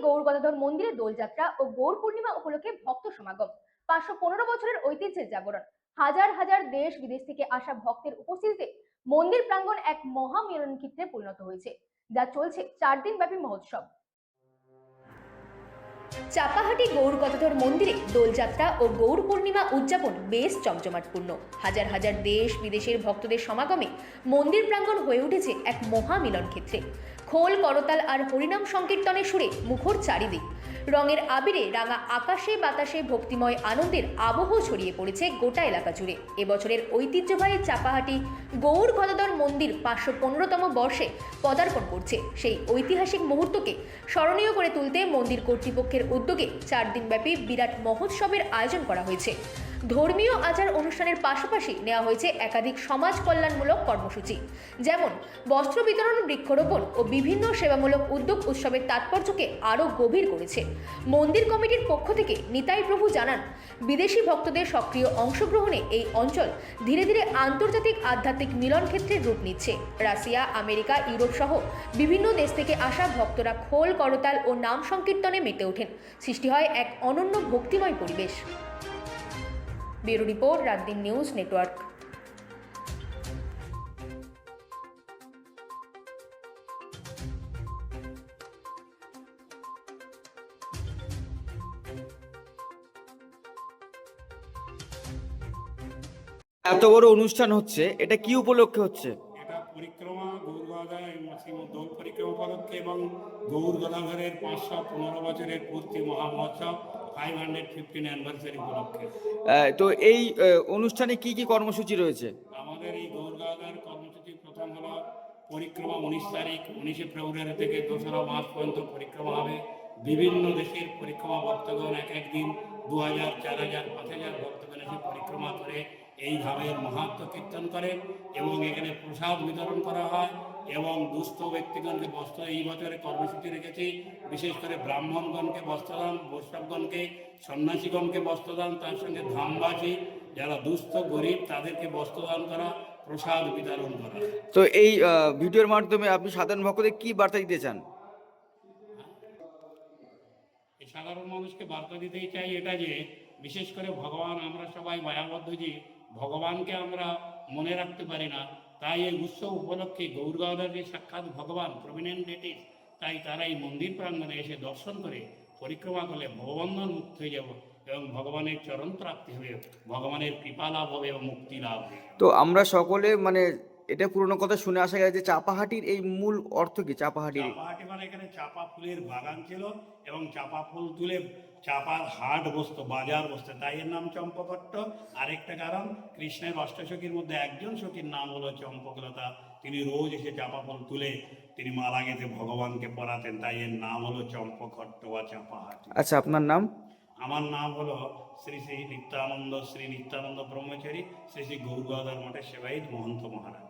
গৌর গদাধর মন্দিরে দোলযাত্রা ও গৌর পূর্ণিমা উপলক্ষে ভক্ত সমাগম। 515 বছরের ঐতিহ্যের জাগরণ। হাজার হাজার দেশ বিদেশ থেকে আসা ভক্তের উপস্থিতিতে মন্দির প্রাঙ্গণ এক মহা মিলন ক্ষেত্রে পরিণত হয়েছে, যা চলছে 4 দিন ব্যাপী মহোৎসব। চাপাহাটি গৌর গদাধর মন্দিরে দোলযাত্রা ও গৌর পূর্ণিমা উদযাপন বেশ জমজমাটপূর্ণ। হাজার হাজার দেশ বিদেশের ভক্তদের সমাগমে মন্দির প্রাঙ্গণ হয়ে উঠেছে এক মহা মিলন ক্ষেত্রে। খোল, করতাল আর হরিনাম সংকীর্তনের সুরে মুখর চারিদিক। রঙের আবিরে রাঙা আকাশে বাতাসে ভক্তিময় আনন্দের আবহ ছড়িয়ে পড়েছে গোটা এলাকা জুড়ে। এবছরের ঐতিহ্যবাহী চাপাহাটি গৌর গদাধর মন্দির 515তম বর্ষে পদার্পণ করছে। সেই ঐতিহাসিক মুহূর্তকে স্মরণীয় করে তুলতে মন্দির কর্তৃপক্ষের উদ্যোগে 4 দিনব্যাপী বিরাট মহোৎসবের আয়োজন করা হয়েছে। ধর্মীয় আচার অনুষ্ঠানের পাশাপাশি নেওয়া হয়েছে একাধিক সমাজ কল্যাণমূলক কর্মসূচি, যেমন বস্ত্র বিতরণ, বৃক্ষরোপণ ও বিভিন্ন সেবামূলক উদ্যোগ উৎসবের তাৎপর্যকে আরও গভীর করেছে। মন্দির কমিটির পক্ষ থেকে নিতাই প্রভু জানান, বিদেশি ভক্তদের সক্রিয় অংশগ্রহণে এই অঞ্চল ধীরে ধীরে আন্তর্জাতিক আধ্যাত্মিক মিলন ক্ষেত্রের রূপ নিচ্ছে। রাশিয়া, আমেরিকা, ইউরোপ সহ বিভিন্ন দেশ থেকে আসা ভক্তরা খোল, করতাল ও নাম সংকীর্তনে মেতে ওঠেন। সৃষ্টি হয় এক অনন্য ভক্তিময় পরিবেশ। Bureau report, রাতদিন news network. এত বড় অনুষ্ঠান হচ্ছে, এটা কি উপলক্ষে হচ্ছে? এটা পরিক্রমা গৌর গদাধর দোল পরিক্রমা উপলক্ষে এবং গৌর গদাধরের 515 বছরের পূর্তি মহা মহোৎসব 515 অ্যানিভার্সারি উপলক্ষে। তো এই অনুষ্ঠানে কি কি কর্মসূচি রয়েছে? আমাদের এই গৌর গদাধর কর্মসূচি প্রথম হলো পরিক্রমা 19 তারিখ, 19শে ফেব্রুয়ারি থেকে 2রা মার্চ পর্যন্ত পরিক্রমা হবে। বিভিন্ন দেশের পরিক্রমা ভক্তগণ এক একদিন 2000, 4000, 5000 ভক্তগণ এসে পরিক্রমা করে এই ধামের মাহাত্ম্য কীর্তন করেন এবং এখানে প্রসাদ বিতরণ করা হয় এবং দুস্থ ব্যক্তিগণকে বস্ত্র। এই বছরে কর্মসূচি রেখেছি বিশেষ করে ব্রাহ্মণগণকে বস্ত্রদান, বৈষ্ণবগণকে, সন্ন্যাসীগণকে বস্ত্রদান, তার সঙ্গে ধামবাসী যারা দুস্থ গরিব তাদেরকে বস্ত্রদান করা, প্রসাদ বিতরণ করা। তো এই ভিডিওর মাধ্যমে আপনি সাধারণ ভক্তদের কি বার্তা দিতে চান? এই সাধারণ মানুষকে বার্তা দিতেই চাই এটা যে বিশেষ করে ভগবান, আমরা সবাই মায়াবদ্ধ যে ভগবানকে আমরা মনে রাখতে পারি না, তাই এই উৎসব উপলক্ষে গৌর গদাধর যে সাক্ষাৎ ভগবান, প্রমিনেন্ট ডেটিস, তাই তারা এই মন্দির প্রাঙ্গণে এসে দর্শন করে পরিক্রমা করলে ভববন্ধন মুক্ত হয়ে যাব এবং ভগবানের চরণ প্রাপ্তি হবে, ভগবানের কৃপা লাভ হবে এবং মুক্তি লাভ হবে। তো আমরা সকলে এটা পুরনো কথা শুনে আসা গেছে, চাপাহাটির এই মূল অর্থ কি? চাপাহাটি মানে এখানে চাপা ফুলের বাগান ছিল এবং চাপা ফুল তুলে চাপার হাট বসতো, বাজার বসতো, তাই এর নাম চম্পকট্ট। আরেকটা কারণ, কৃষ্ণের অষ্টসখীর মধ্যে একজন সখীর নাম হলো চম্পকলতা। তিনি রোজ এসে চাপা ফুল তুলে তিনি মালা গেঁথে ভগবানকে পরাতেন, তাই এর নাম হলো চম্পকট্ট বা চাপাহাটি। আচ্ছা, আপনার নাম? আমার নাম হলো শ্রী শ্রী নিত্যানন্দ ব্রহ্মচারী শ্রী শ্রী গৌর গদাধর মঠের সেবায়িত মহন্ত মহারাজ।